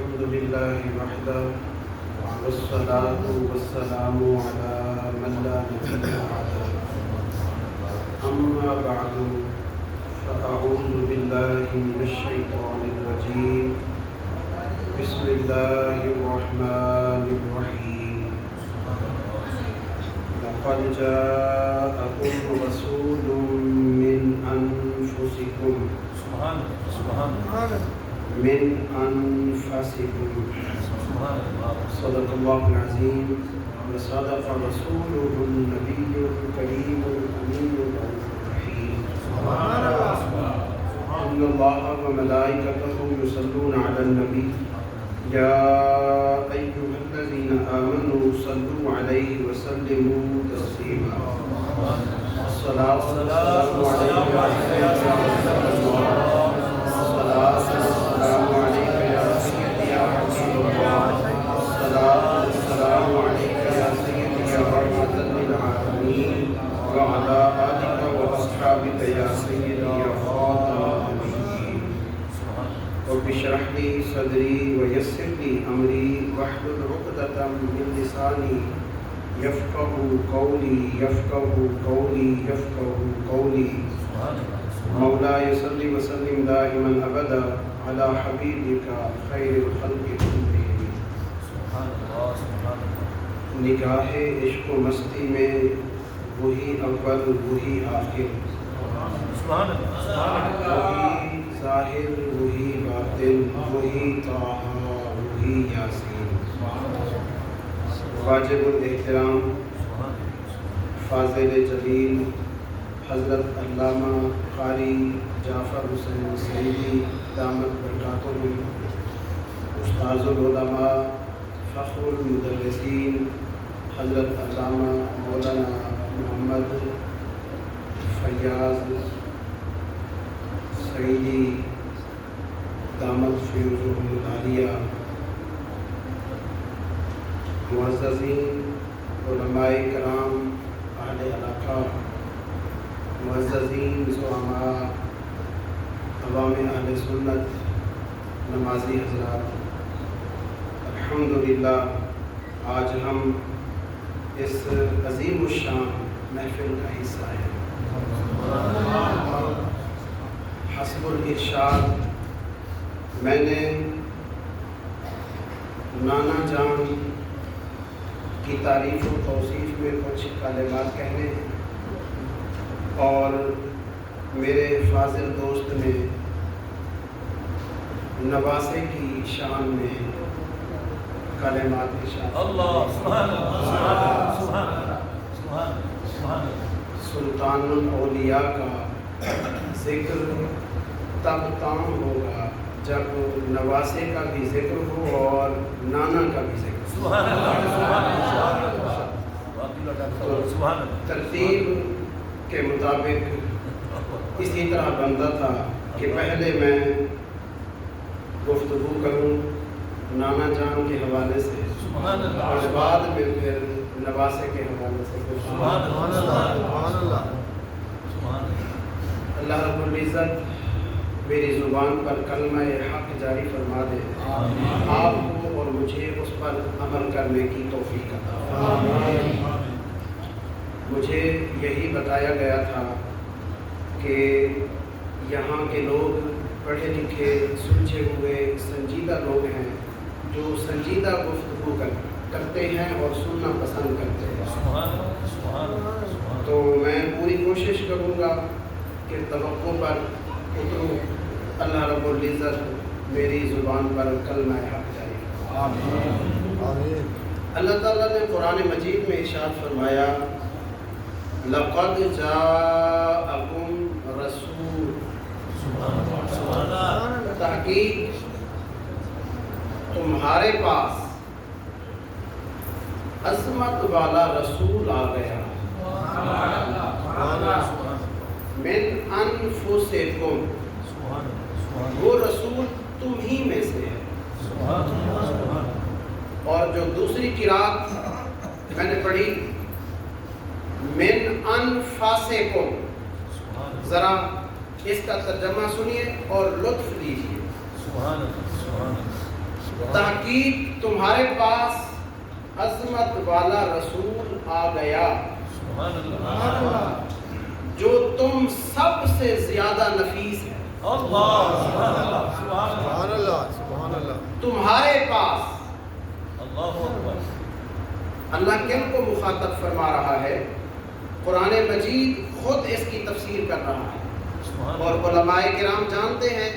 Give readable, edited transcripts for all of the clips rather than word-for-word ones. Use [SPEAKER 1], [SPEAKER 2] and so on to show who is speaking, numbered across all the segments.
[SPEAKER 1] الحمد لله وحده والصلاة والسلام على من لا نبي بعده أما بعد فأعوذ بالله من الشيطان الرجيم بسم الله الرحمن الرحيم لقد جاءكم رسول من أنفسكم من أنفسكم صدق الله العظيم وصدق رسوله النبي الكريم الأمين الرحيم إن الله وملائكته يصلون على النبي يا أيها الذين آمنوا صلوا عليه وسلموا تسليما الصلاة والسلام عليك يا رسول الله الصلاة والسلام عليك يا سيدي يا حبيب الله الصلاة والسلام عليك يا سيدي يا رحمة للعالمين وعلى آلك وأصحابك يا سيدي يا خاتم النبيين رب اشرح لي صدري ويسر لي أمري واحلل عقدة من لساني يفقهوا قولي مولاي صل وسلم دائما ابدا على حبيبك خير الخلق كلهم نگاہ عشق و مستی میں وہی اول وہی آخر وہی ظاہر وہی باطن وہی طٰہٰ وہی یاسین واجب الاحترام فاضل جلیل حضرت علامہ قاری جعفر حسین سعیدی دامت برکاتہم استاذ العلماء فخر المدرسین حضرت علامہ مولانا محمد فیاض سعیدی دامت فیوزہم العالیہ معززین علماء کرام اہل علاقہ معززین زعماء عوام اہل سنت نمازی حضرات الحمدللہ آج ہم اس عظیم الشان محفل کا حصہ ہیں حسب الارشاد میں نے نانا جان کی تعریف و توصیف میں کچھ کلمات کہنے ہیں اور میرے فاضل دوست نے نواسے کی شان میں کلمات ارشاد سلطان الاولیاء کا ذکر تب تام ہوگا جب نواسے کا بھی ذکر ہو اور نانا کا بھی ذکر ترتیب کے مطابق اسی طرح بنتا تھا کہ پہلے میں گفتگو کروں نانا جان کے حوالے سے اور بعد میں پھر نواسے کے حوالے سے اللہ رب العزت میری زبان پر کلمہ حق جاری فرما دے آپ کو اور مجھے اس پر عمل کرنے کی توفیق عطا فرمائے۔ مجھے یہی بتایا گیا تھا کہ یہاں کے لوگ پڑھے لکھے سلجھے ہوئے سنجیدہ لوگ ہیں جو سنجیدہ گفتگو کرتے ہیں اور سننا پسند کرتے ہیں، تو میں پوری کوشش کروں گا کہ توقع پر اتروں، اللہ رب العزت میری زبان پر کلمہ حق جاری فرمائے۔ اللہ تعالیٰ نے قرآن مجید میں ارشاد فرمایا لقد جاءکم رسول، تحقیق تمہارے پاس عظمت والا رسول آ گیا، من انفسکم، وہ رسول تم ہی میں سے ہے۔ اور جو دوسری قرات میں نے پڑھی من انفسکم، ذرا اس کا ترجمہ سنیے اور لطف لیجیے۔ تحقیق تمہارے پاس عظمت والا رسول آ گیا جو تم سب سے زیادہ نفیس ہے. تمہارے پاس. اللہ کن کو مخاطب فرما رہا ہے؟ قرآن مجید خود اس کی تفسیر کر رہا ہے، اور علماء کرام جانتے ہیں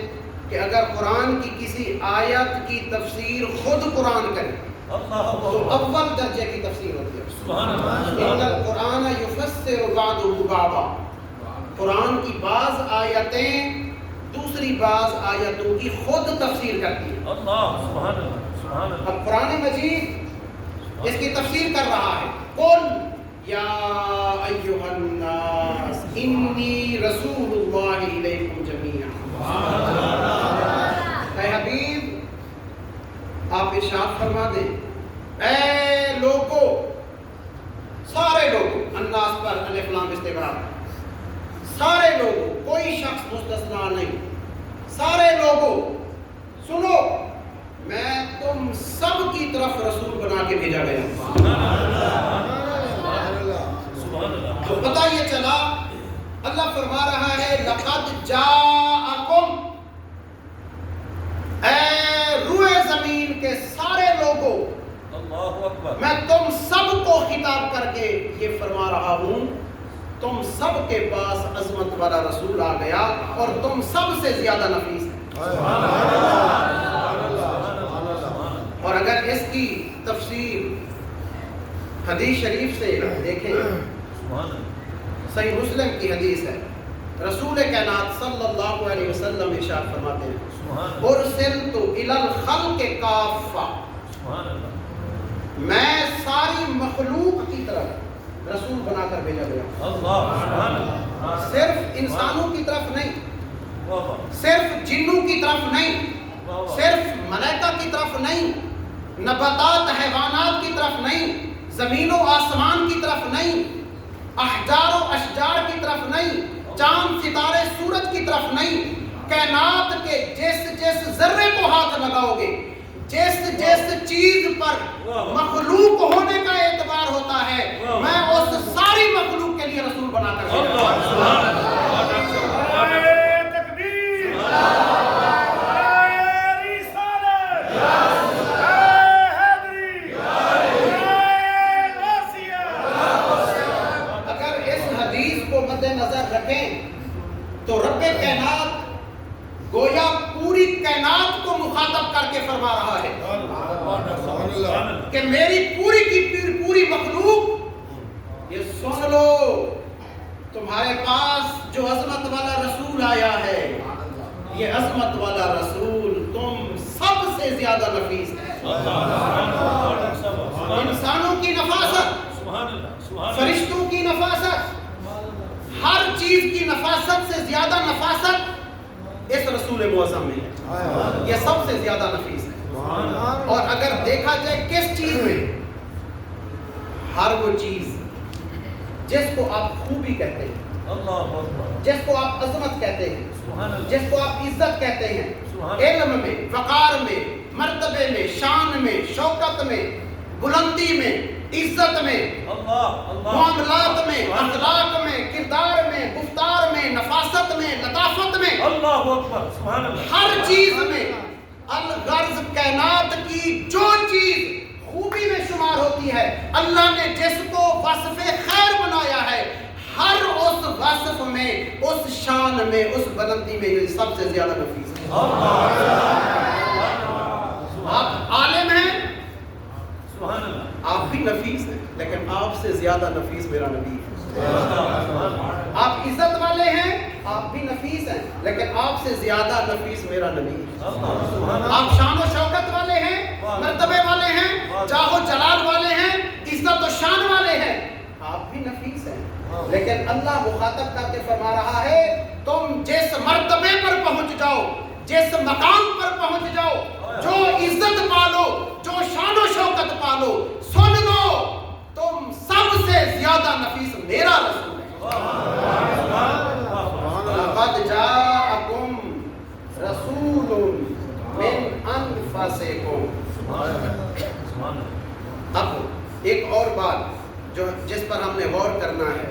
[SPEAKER 1] کہ اگر قرآن کی کسی آیت کی تفسیر خود قرآن کرے تو اول درجے کی تفسیر ہوتی ہے. ان القرآن یفسر بعضہ بعضا، قرآن کی بعض آیتیں دوسری بعض آیتوں کی خود تفسیر کرتی ہیں. اب قرآن مجید اس کی تفسیر کر رہا ہے. قل یا ایھا الناس انی رسول اللہ الیکم جمیعا. اے حبیب آپ ارشاد فرما دیں، اے لوگوں، سارے لوگوں، الناس پر الف لام استغراق، سارے لوگوں، کوئی شخص مستثنا نہیں، سارے لوگوں سنو، میں تم سب کی طرف رسول بنا کے بھیجا گیا. تو پتہ یہ چلا، اللہ فرما رہا ہے لقد جاءکم، اے روئے زمین کے سارے لوگوں، میں تم سب کو خطاب کر کے یہ فرما رہا ہوں، تم سب کے پاس عظمت والا رسول آ گیا اور تم سب سے زیادہ نفیس ہے. اور اگر اس کی تفسیر حدیث شریف سے دیکھیں، صحیح مسلم کی حدیث ہے، رسول کائنات صلی اللہ علیہ وسلم ارشاد فرماتے ہیں ارسلت الی الخلق کافہ، میں ساری مخلوق کی طرف رسول بنا کر بھیجا گیا. صرف انسانوں کی طرف نہیں، صرف جنوں کی طرف نہیں، صرف ملائکہ کی طرف نہیں، نباتات حیوانات کی طرف نہیں، زمین و آسمان کی طرف نہیں، احجار و اشجار کی طرف نہیں، چاند ستارے سورج کی طرف نہیں، کائنات کے جس ذرے کو ہاتھ لگاؤ گے، جس چیز پر مخلوق ہونے کا اعتبار ہوتا ہے، میں اس ساری مخلوق کے لیے رسول بنا کر اگر اس حدیث کو مد نظر رکھیں تو رب کائنات گویا پوری کائنات کو مخاطب کر کے فرما رہا ہے کہ میری پوری کی پوری مخلوق یہ سن لو، تمہارے پاس جو عظمت والا رسول آیا ہے، یہ عظمت والا رسول تم سب سے زیادہ نفیس ہے. انسانوں کی نفاست، فرشتوں کی نفاست، ہر چیز کی نفاست سے زیادہ نفاست اس رسول معظم میں ہے. یہ سب سے زیادہ نفیس ہے. اور اگر دیکھا جائے کس چیز میں، ہر وہ چیز جس کو آپ خوبی کہتے ہیں، جس کو آپ عظمت کہتے ہیں، جس کو آپ عزت کہتے ہیں، علم میں، وقار میں، مرتبے میں، شان میں، شوکت میں، بلندی میں، عزت میں، معاملات میں، اخلاق میں، کردار میں، گفتار میں، نفاست میں، لطافت میں، ہر چیز میں الغرض کائنات کی جو چیز خوبی میں شمار ہوتی ہے، اللہ نے جس کو وصف خیر بنایا ہے، ہر اس وصف میں، اس شان میں، اس بلندی میں یہ سب سے زیادہ نفیس ہے. آپ عالم ہیں، آپ بھی نفیس ہیں، لیکن آپ سے زیادہ نفیس میرا نبی ہے. آپ عزت والے ہیں، آپ بھی نفیس ہیں، لیکن آپ سے زیادہ نفیس میرا نبی ہے. آپ شان و شوکت والے ہیں، مرتبے والے ہیں، جاہ و جلال والے ہیں، عزت و شان والے ہیں، آپ بھی نفیس ہیں، لیکن اللہ مخاطب کر کے فرما رہا ہے تم جس مرتبے پر پہنچ جاؤ، جس مقام پر پہنچ جاؤ، جو عزت پالو، جو شان و شوکت پالو، سن لو تم سب سے زیادہ نفیس میرا رسول ہے. لقد جاءکم رسول من انفسکم اب ایک اور بات جس پر ہم نے غور کرنا ہے،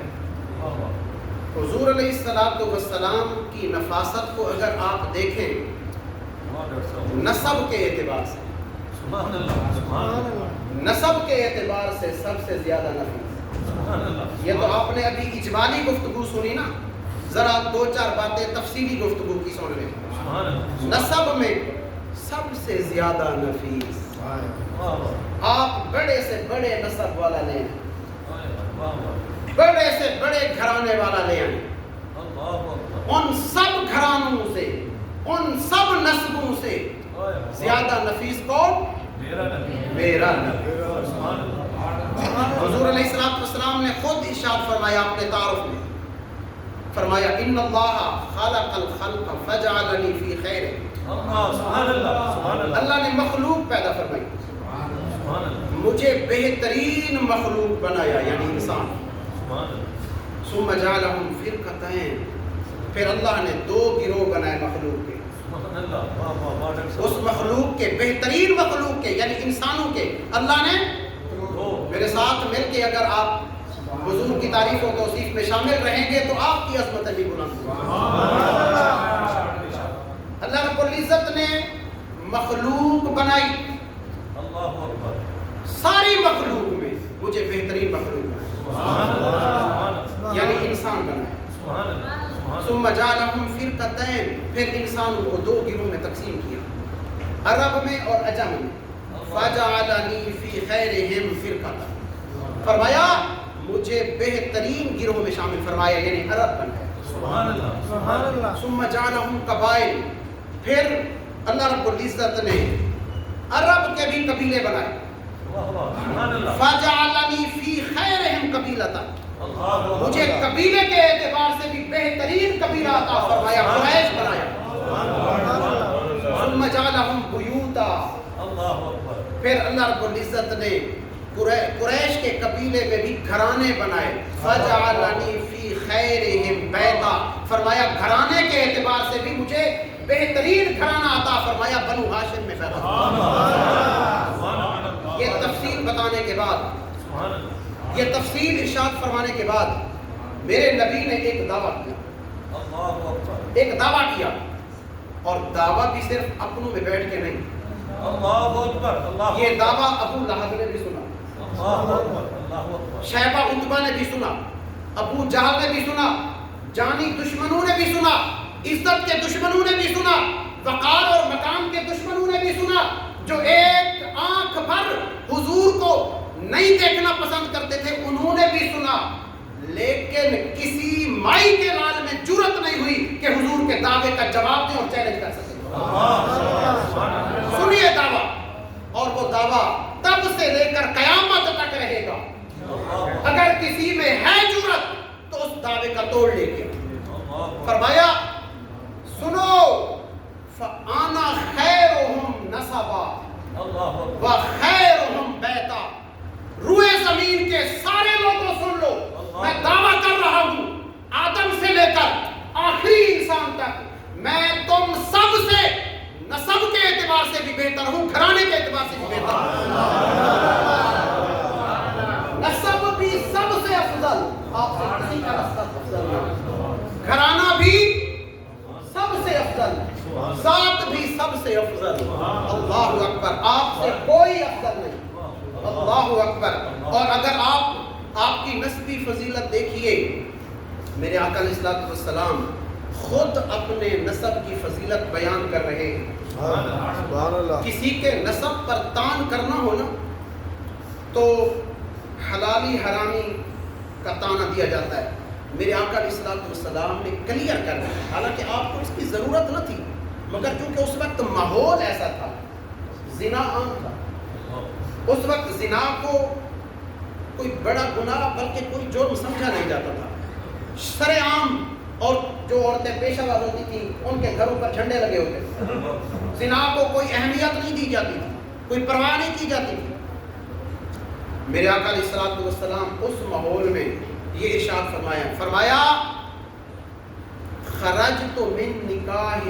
[SPEAKER 1] حضور علیہ الصلوۃ والسلام کی نفاست کو اگر آپ دیکھیں نسب کے اعتبار سے، نسب کے اعتبار سے سب سے زیادہ نفیس۔ یہ تو آپ نے ابھی اجمالی گفتگو سنی نا، ذرا دو چار باتیں تفصیلی گفتگو کی سن لیں۔ نسب میں سب سے زیادہ نفیس، آپ بڑے سے بڑے نسب والا لیں، بڑے سے بڑے گھرانے والا لے آئیں، ان سب گھرانوں سے، ان سب نسبوں سے زیادہ نفیس کون؟ میرا نبی۔ حضور علیہ السلام نے خود ارشاد فرمایا اپنے تعارف میں، فرمایا ان اللہ خلق الخلق فجعلنی فی خیر۔ اللہ نے مخلوق پیدا فرمائی، مجھے بہترین مخلوق بنایا، یعنی انسان۔ ثم جعلهم فرقتین، پھر اللہ نے دو گروہ بنائے مخلوق کے، اس مخلوق کے، بہترین مخلوق کے یعنی انسانوں کے اللہ نے میرے ساتھ مل کے اگر آپ حضور کی تعریف و توصیف میں شامل رہیں گے تو آپ کی عظمت بھی بلند ہوگی۔ اللہ رب العزت نے مخلوق بنائی، ساری مخلوق میں مجھے بہترین مخلوق بنائی، یعنی انسان بنایا۔ ثم جعلهم فرقتین، پھر انسانوں کو دو گروہ میں تقسیم کیا، عرب میں اور عجم میں۔ فجعلنی فی خیرہم فرقۃ، فرمایا مجھے بہترین گروہ میں شامل فرمایا، یعنی عرب بنایا۔ ثم جعلهم قبائل، پھر اللہ رب العزت نے عرب کے بھی قبیلے بنائے۔ فجعلنی فی خیرہم قبیلۃ، مجھے قبیلے کے اعتبار سے بھی بہترین قبیلہ عطا فرمایا، قریش بنایا۔ ثم جعلهم بیوتا، پھر اللہ رب العزت نے قریش کے قبیلے میں بھی گھرانے بنائے۔ فجعلنی فی خیرہم بیتا، فرمایا گھرانے کے اعتبار سے بھی مجھے بہترین گھرانہ عطا فرمایا، بنو ہاشم میں پیدا ہوا۔ یہ تفصیل بتانے کے بعد، یہ تفصیل ارشاد فرمانے کے بعد میرے نبی نے ایک دعویٰ کیا، ایک دعویٰ کیا، اور دعویٰ بھی صرف اپنوں میں بیٹھ کے نہیں، یہ دعویٰ ابو لہب نے بھی سنا، شیبہ عتبہ نے بھی سنا، ابو جہل نے بھی سنا، جانی دشمنوں نے بھی سنا، عزت کے دشمنوں نے بھی سنا، وقار اور مقام کے دشمنوں نے بھی سنا، جو ایک آنکھ پر حضور کو نہیں دیکھنا پسند کرتے تھے، انہوں نے بھی سنا، لیکن کسی مائی کے لال میں جرأت نہیں ہوئی کہ حضور کے دعوے کا جواب دیں اور چیلنج کر سکیں۔ سنیے دعویٰ، اور وہ دعویٰ تب سے لے کر قیامت تک رہے گا، اگر کسی میں ہے جرأت تو اس دعوے کا توڑ لے کے فرمایا سنو، فَأَنَا خَيْرُهُمْ نَسَبًا وَخَيْرُهُمْ بَيْتًا، روئے زمین کے سارے لوگوں سن لو، میں دعویٰ کر رہا ہوں آدم سے لے کر آخری انسان تک، میں تم سب سے نسب کے اعتبار سے بھی بہتر ہوں، گھرانے کے اعتبار سے بھی بہتر ہوں، نسب بھی سب سے افضل، آپ سے کسی کا نسب افضل نہیں، گھرانہ بھی سب سے افضل، ذات بھی سب سے افضل، اللہ اکبر، آپ سے کوئی افضل نہیں، اللہ اکبر۔ اور اگر آپ کی نسبی فضیلت دیکھیے، میرے آقا علیہ الصلوۃ والسلام خود اپنے نسب کی فضیلت بیان کر رہے ہیں۔ کسی کے نسب پر تان کرنا ہو نا تو حلالی حرامی کا تانا دیا جاتا ہے، میرے آقا علیہ الصلوۃ والسلام نے کلیئر کر دیا، حالانکہ آپ کو اس کی ضرورت نہ تھی، مگر چونکہ اس وقت ماحول ایسا تھا، زنا عام تھا، اس وقت زنا کو کوئی بڑا گناہ بلکہ کوئی جرم سمجھا نہیں جاتا تھا، سر عام، اور جو عورتیں پیشہ ور ہوتی تھیں ان کے گھروں پر جھنڈے لگے ہوتے تھے، زنا کو کوئی اہمیت نہیں دی جاتی تھی، کوئی پرواہ نہیں کی جاتی تھی۔ میرے آقا علیہ الصلوۃ والسلام اس ماحول میں یہ ارشاد فرمایا خرجت من نکاح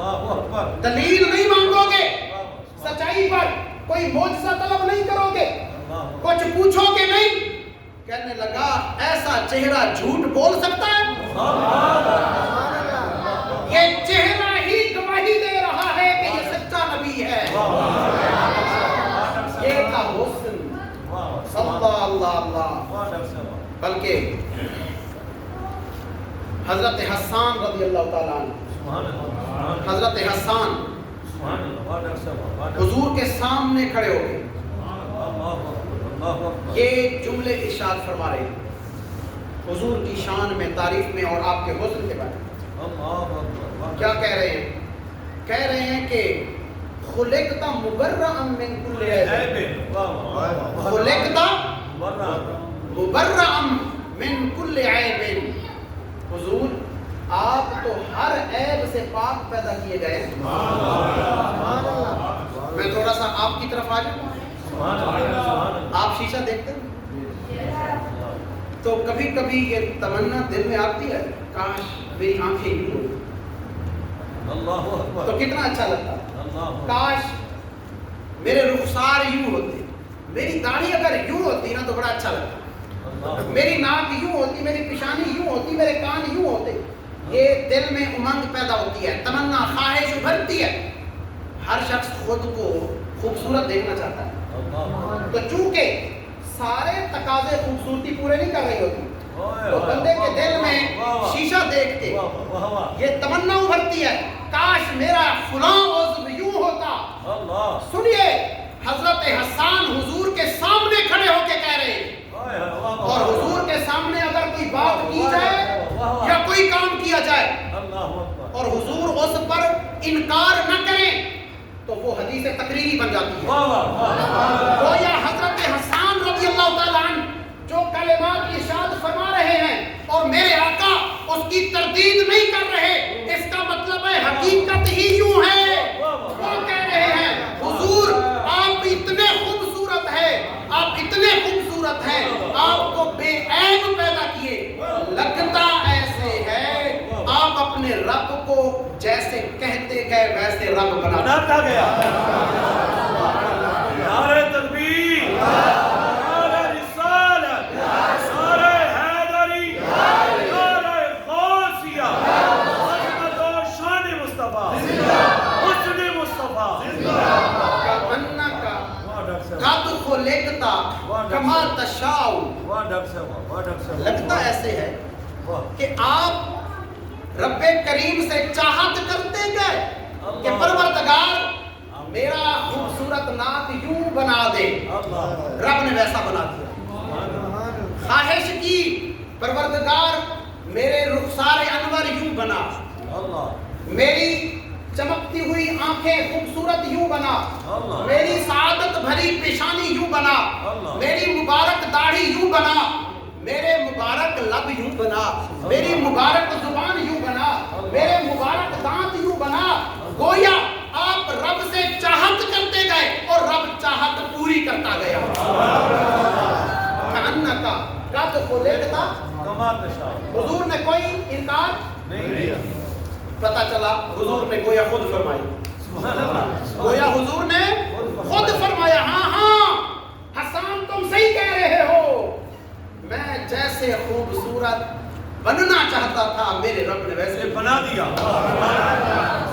[SPEAKER 1] دلیل نہیں مانگو گے سچائی پر، کوئی معجزہ طلب نہیں کرو گے، کچھ پوچھو گے نہیں. کہنے لگا ایسا چہرہ جھوٹ بول سکتا ہے؟ یہ چہرہ ہی گواہی دے رہا ہے کہ یہ سچا نبی ہے. یہ تھا حسن. اللہ اللہ اللہ. بلکہ حضرت حسان رضی اللہ تعالیٰ عنہ، حضرت حسان حضور کے سامنے کھڑے ہو گئے، یہ جملے ارشاد فرما رہے ہیں حضور کی شان میں، تعریف میں اور آپ کے حسن کے بارے میں. کیا کہہ رہے ہیں؟ کہہ رہے ہیں کہ خلقت مبرأ من کل عیب، خلقت مبرأ من کل عیب. حضور آپ تو ہر عیب سے پاک پیدا کیے گئے. میں تھوڑا سا آپ کی طرف آ جاؤں. آپ شیشہ دیکھتے ہیں تو کبھی کبھی یہ تمنا دل میں آتی ہے کاش میری آنکھیں یوں ہو تو کتنا اچھا لگتا. کاش میرے رخسار یوں ہوتے، میری داڑھی اگر یوں ہوتی نا تو بڑا اچھا لگتا، میری ناک یوں ہوتی، میری پیشانی یوں ہوتی، میرے کان یوں ہوتے. یہ دل میں امنگ پیدا ہوتی ہے، تمنا خواہش ابھرتی ہے. ہر شخص خود کو خوبصورت دیکھنا چاہتا ہے. تو چونکہ سارے تقاضے خوبصورتی پورے نہیں کر رہی ہوتی تو بندے کے دل میں شیشہ دیکھ کے یہ تمنا ابھرتی ہے کاش میرا فلاں عضو یوں ہوتا. سنیے حضرت حسان حضور کے سامنے کھڑے ہو کے کہہ رہے ہیں، اور حضور کے سامنے اگر کوئی بات کی جائے یا کوئی کام کیا جائے اور حضور اس پر انکار نہ کریں تو وہ حدیث تقریری بن جاتی ہے. گویا حضرت حسان رضی اللہ تعالیٰ عنہ جو کلمات ارشاد فرما رہے ہیں اور میرے آقا اس کی تردید نہیں کر رہے، اس کا مطلب ہے حقیقت ہی یوں ہے. وہ کہہ رہے ہیں حضور آپ اتنے خوبصورت ہیں، آپ اتنے خوبصورت ہیں، آپ کو بے عیب پیدا کیے. لگتا ایسے ہے آپ اپنے رب کو جیسے کہتے گئے ویسے رب بناتا گیا.
[SPEAKER 2] نعرہ تکبیر، نعرہ رسالت، نعرہ حیدری، نعرہ غوثیہ، عظمت و شان مصطفیٰ، حسن مصطفیٰ.
[SPEAKER 1] قد خلقتا کما تشاء. لگتا ایسے ہے کہ آپ رب کریم سے چاہت کرتے گئے کہ پروردگار میرا خوبصورت ناک یوں بنا دے، رب نے ویسا بنا دیا. خواہش کی پروردگار میرے رخسار انور یوں بنا، میری چمکتی ہوئی آنکھیں خوبصورت یوں بنا، میری سعادت بھری پیشانی یوں بنا، میری مبارک داڑھی یوں بنا، میرے مبارک لب یوں بنا، میری مبارک زبان یوں بنا، میرے مبارک دانت یوں بنا. گویا آپ رب سے چاہت کرتے گئے اور رب چاہت پوری کرتا گیا. کأنکا قد خلقتا
[SPEAKER 2] کما تشاء.
[SPEAKER 1] حضور نے کوئی انکار
[SPEAKER 2] نہیں.
[SPEAKER 1] پتا چلا حضور نے گویا خود فرمائی، گویا حضور نے خود فرمایا ہاں ہاں حسان تم صحیح کہہ رہے ہو، میں جیسے خوبصورت بننا چاہتا تھا میرے رب نے ویسے
[SPEAKER 2] بنا دیا.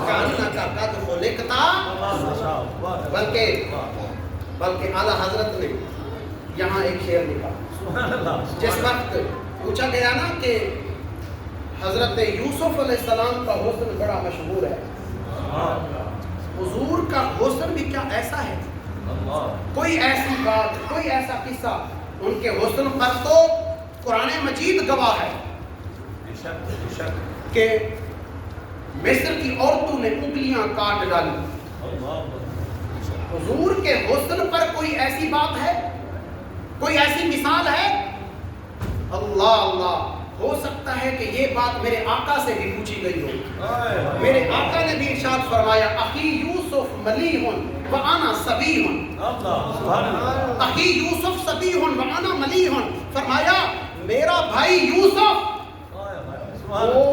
[SPEAKER 1] کأنکا قد خلقتا. بلکہ اعلیٰ حضرت نے یہاں ایک شعر لکھا. جس وقت پوچھا گیا نا کہ حضرت یوسف علیہ السلام کا حسن بڑا مشہور ہے، حضور کا حسن بھی کیا ایسا ہے؟ کوئی ایسی بات، کوئی ایسا قصہ ان کے حسن پر تو قرآن مجید گواہ ہے کہ مصر کی عورتوں نے انگلیاں کاٹ ڈالی. حضور کے حسن پر کوئی ایسی بات ہے، کوئی ایسی مثال ہے؟ اللہ اللہ. ہو سکتا ہے کہ یہ بات میرے آقا سے بھی پوچھی گئی ہو. میرے آقا نے بھی ارشاد فرمایا اخی یوسف ملیح وانا صبیح. اخی یوسف صبیح وانا ملیح. فرمایا میرا بھائی یوسف وہ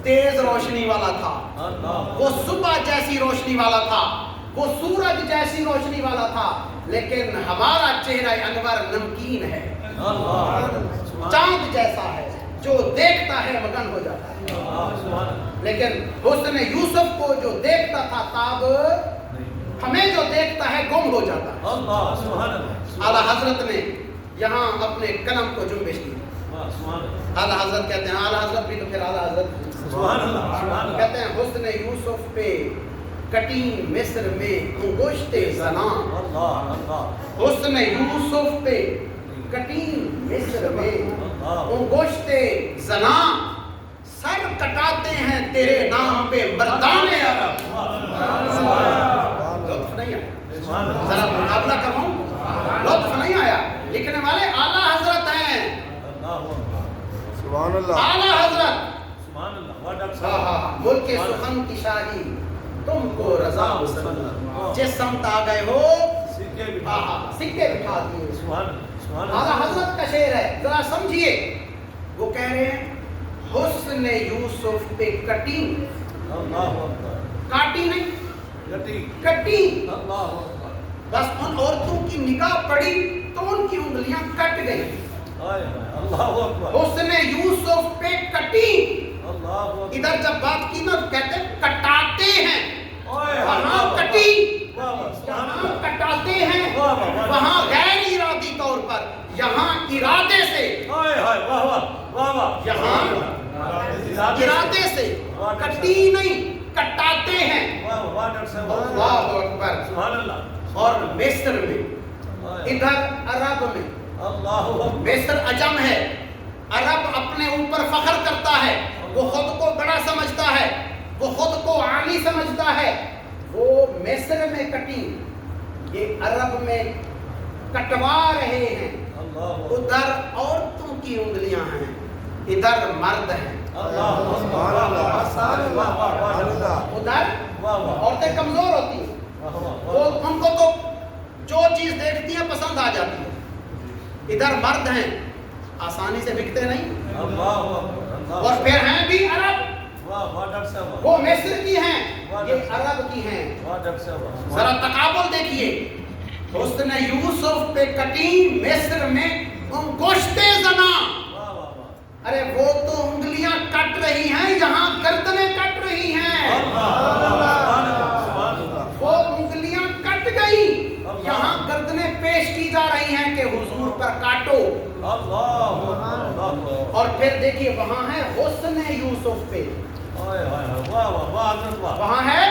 [SPEAKER 1] تیز روشنی والا تھا،
[SPEAKER 2] اللہ
[SPEAKER 1] وہ صبح جیسی روشنی والا تھا، وہ سورج جیسی روشنی والا تھا، لیکن ہمارا چہرہ انور نمکین ہے، چاند جیسا ہے، جو دیکھتا ہے مگن ہو جاتا ہے۔ لیکن حسن یوسف کو جو دیکھتا تھا تاب ہمیں جو دیکھتا ہے گم ہو جاتا ہے۔ اعلیٰ حضرت نے یہاں اپنے قلم کو جنبش دی۔ اعلیٰ حضرت کہتے ہیں، اعلیٰ حضرت بھی تو پھر اعلیٰ حضرت کہتے ہیں حسن یوسف پہ کٹی مصر میں انگشت زنا، حسن یوسف پہ کٹی مصر میں انگشت زنا، سر کٹاتے ہیں تیرے نام پہ مردانے عرب۔ لطف نہیں آیا، ذرا مقابلہ کروں، لطف نہیں آیا، لکھنے والے اعلیٰ حضرت ہیں،
[SPEAKER 3] سبحان اللہ،
[SPEAKER 1] اعلیٰ حضرت۔ ملک سخن کی شاہی تم کو رضا مسلم، جس سمت آ گئے ہو سکے بٹھا دیے۔ اعلیٰ حضرت کا شعر ہے، ذرا سمجھیے، وہ کہہ رہے ہیں حسن یوسف پہ کٹی، کاٹی نہیں کٹی، بس ان عورتوں کی نگاہ پڑی تو ان کی انگلیاں کٹ گئی۔ حسن یوسف پہ کٹی، ادھر جب بات کی نا کہتے ہیں کٹاتے ہیں، وہاں کٹی، یہاں کٹاتے ہیں، وہاں غیر ارادی طور پر، یہاں ارادے سے، یہاں ارادے سے، کٹی نہیں کٹاتے ہیں۔ اللہ اکبر۔ اور مصر میں، ادھر عرب میں، مصر عجم ہے، عرب اپنے اوپر فخر کرتا ہے، وہ خود کو بڑا سمجھتا ہے، وہ خود کو عالی سمجھتا ہے، وہ مصر میں کٹی، یہ عرب میں کٹوا رہے ہیں، ادھر عورتوں کی انگلیاں ہیں، ادھر مرد ہیں۔ ادھر عورتیں کمزور ہوتی ہیں، وہ ان کو تو جو چیز دیکھتی ہیں پسند آ جاتی ہے، ادھر مرد ہیں، آسانی سے بکتے نہیں، اور پھر ہیں بھی عرب، وہ مصر کی ہیں، یہ عرب کی ہیں۔ ذرا تقابل دیکھیے، حسن یوسف پہ کٹی مصر میں انگشت زنا، ارے وہ تو انگلیاں کٹ رہی ہیں، یہاں گردنیں کٹ رہی ہیں، وہ انگلیاں کٹ گئی، یہاں گردنیں پیش کی جا رہی ہیں کہ حضور پر کاٹو۔ اور پھر دیکھیے وہاں ہے حسن یوسف پہ، وہاں ہے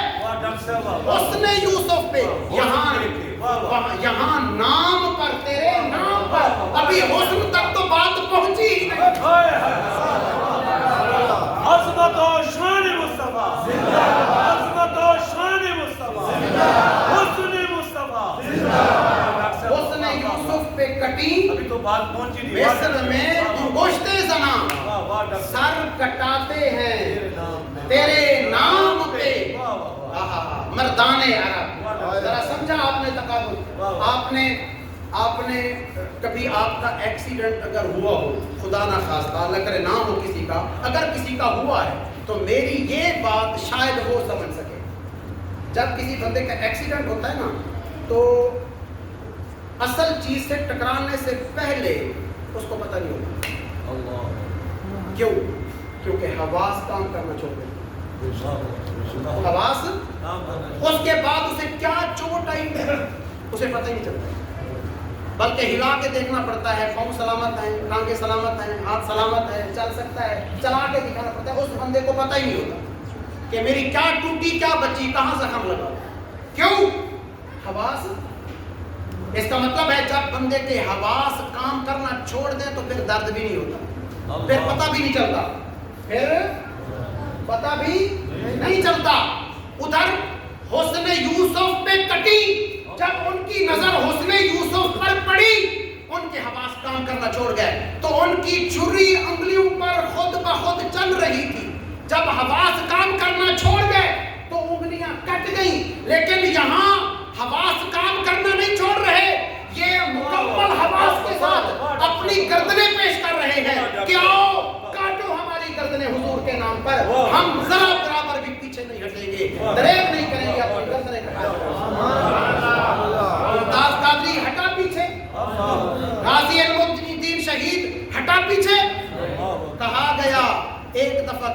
[SPEAKER 1] حسن یوسف پہ، یہاں نام پر، تیرے نام پر، ابھی حسن تک تو بات پہنچی ہی نہیں۔
[SPEAKER 2] عظمت و شان مصطفیٰ، عظمت و شان مصطفیٰ، حسن مصطفیٰ،
[SPEAKER 1] حسن یوسف پہ کٹی
[SPEAKER 2] ابھی تو بات پہنچی نہیں،
[SPEAKER 1] مصر میں انگشت زنا، سر کٹاتے ہیں تیرے نام پہ، مردان عرب۔ ذرا سمجھا آپ نے تقابل؟ آپ نے کبھی آپ کا ایکسیڈنٹ اگر ہوا ہو، خدا نہ خواستہ، اللہ کرے نہ ہو کسی کا، اگر کسی کا ہوا ہے تو میری یہ بات شاید وہ سمجھ سکے، جب کسی بندے کا ایکسیڈنٹ ہوتا ہے نا تو اصل چیز سے ٹکرانے سے پہلے اس کو پتہ نہیں ہوتا، کیوں؟ کیونکہ حواس کام کرنا چھوڑ دیتے، حواس، اس کے بعد اسے کیا چوٹ آئی اسے پتہ ہی نہیں چلتا، بلکہ ہلا کے دیکھنا پڑتا ہے، پاؤں سلامت ہیں، ٹانگیں سلامت ہیں، ہاتھ سلامت ہے، چل سکتا ہے، چلا کے دکھانا پڑتا ہے، اس بندے کو پتہ ہی نہیں ہوتا کہ میری کیا ٹوٹی، کیا بچی، کہاں زخم لگا، کیوں؟ حواس۔ اس کا مطلب ہے جب بندے کے حواس کام کرنا چھوڑ دیں تو پھر درد بھی نہیں ہوتا، پھر پتہ بھی نہیں چلتا، پھر پتہ بھی نہیں چلتا۔ ادھر حسن یوسف پہ کٹی، جب ان کی نظر حسن یوسف پر پڑی، ان کے حواس کام کرنا چھوڑ گئے، تو ان کی چھری انگلیوں پر خود بخود چل رہی تھی، جب حواس کام کرنا چھوڑ گئے تو انگلیاں کٹ گئیں، لیکن یہاں حواس کام کرنا نہیں چھوڑ رہے، یہ مکمل حواس کے ساتھ اپنی گردنیں پیش کر رہے ہیں کہ آؤ کاٹو ہماری گردنیں حضور کے نام پر، ہم ذرا برابر بھی پیچھے نہیں